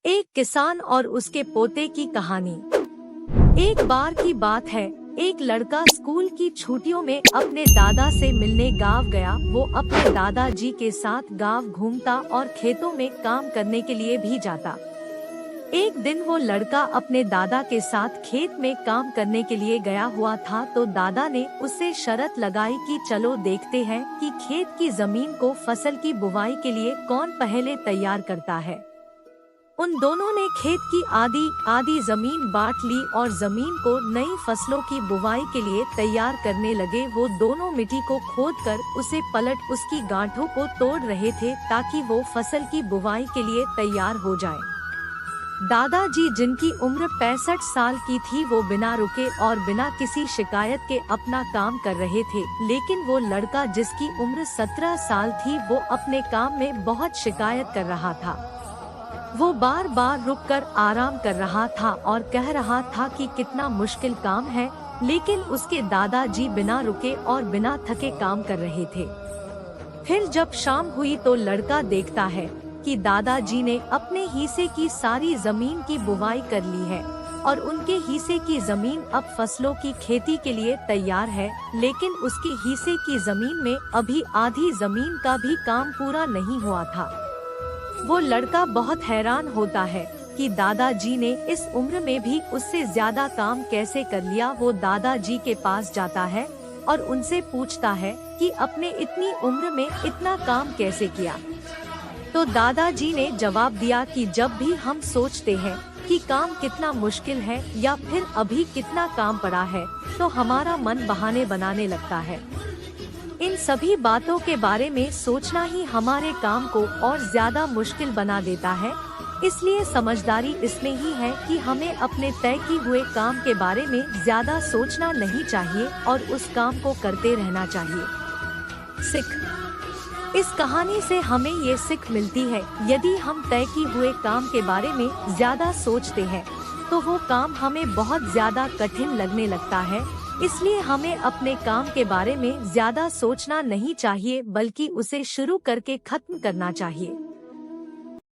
एक किसान और उसके पोते की कहानी। एक बार की बात है, एक लड़का स्कूल की छुट्टियों में अपने दादा से मिलने गांव गया। वो अपने दादाजी के साथ गांव घूमता और खेतों में काम करने के लिए भी जाता। एक दिन वो लड़का अपने दादा के साथ खेत में काम करने के लिए गया हुआ था, तो दादा ने उससे शर्त लगाई कि चलो देखते हैं कि खेत की जमीन को फसल की बुवाई के लिए कौन पहले तैयार करता है। उन दोनों ने खेत की आधी जमीन बांट ली और जमीन को नई फसलों की बुवाई के लिए तैयार करने लगे। वो दोनों मिट्टी को खोदकर उसे पलट उसकी गांठों को तोड़ रहे थे ताकि वो फसल की बुवाई के लिए तैयार हो जाए। दादाजी, जिनकी उम्र 65 साल की थी, वो बिना रुके और बिना किसी शिकायत के अपना काम कर रहे थे। लेकिन वो लड़का, जिसकी उम्र 17 साल थी, वो अपने काम में बहुत शिकायत कर रहा था। वो बार बार रुककर आराम कर रहा था और कह रहा था कि कितना मुश्किल काम है, लेकिन उसके दादाजी बिना रुके और बिना थके काम कर रहे थे। फिर जब शाम हुई तो लड़का देखता है कि दादाजी ने अपने हिस्से की सारी जमीन की बुवाई कर ली है और उनके हिस्से की जमीन अब फसलों की खेती के लिए तैयार है। लेकिन उसके हिस्से की जमीन में अभी आधी जमीन का भी काम पूरा नहीं हुआ था। वो लड़का बहुत हैरान होता है कि दादाजी ने इस उम्र में भी उससे ज्यादा काम कैसे कर लिया। वो दादाजी के पास जाता है और उनसे पूछता है कि अपने इतनी उम्र में इतना काम कैसे किया। तो दादाजी ने जवाब दिया कि जब भी हम सोचते हैं कि काम कितना मुश्किल है या फिर अभी कितना काम पड़ा है, तो हमारा मन बहाने बनाने लगता है। इन सभी बातों के बारे में सोचना ही हमारे काम को और ज्यादा मुश्किल बना देता है। इसलिए समझदारी इसमें ही है कि हमें अपने तय किए हुए काम के बारे में ज्यादा सोचना नहीं चाहिए और उस काम को करते रहना चाहिए। सिख। इस कहानी से हमें ये सीख मिलती है, यदि हम तय किए हुए काम के बारे में ज्यादा सोचते हैं तो वो काम हमें बहुत ज्यादा कठिन लगने लगता है। इसलिए हमें अपने काम के बारे में ज्यादा सोचना नहीं चाहिए, बल्कि उसे शुरू करके खत्म करना चाहिए।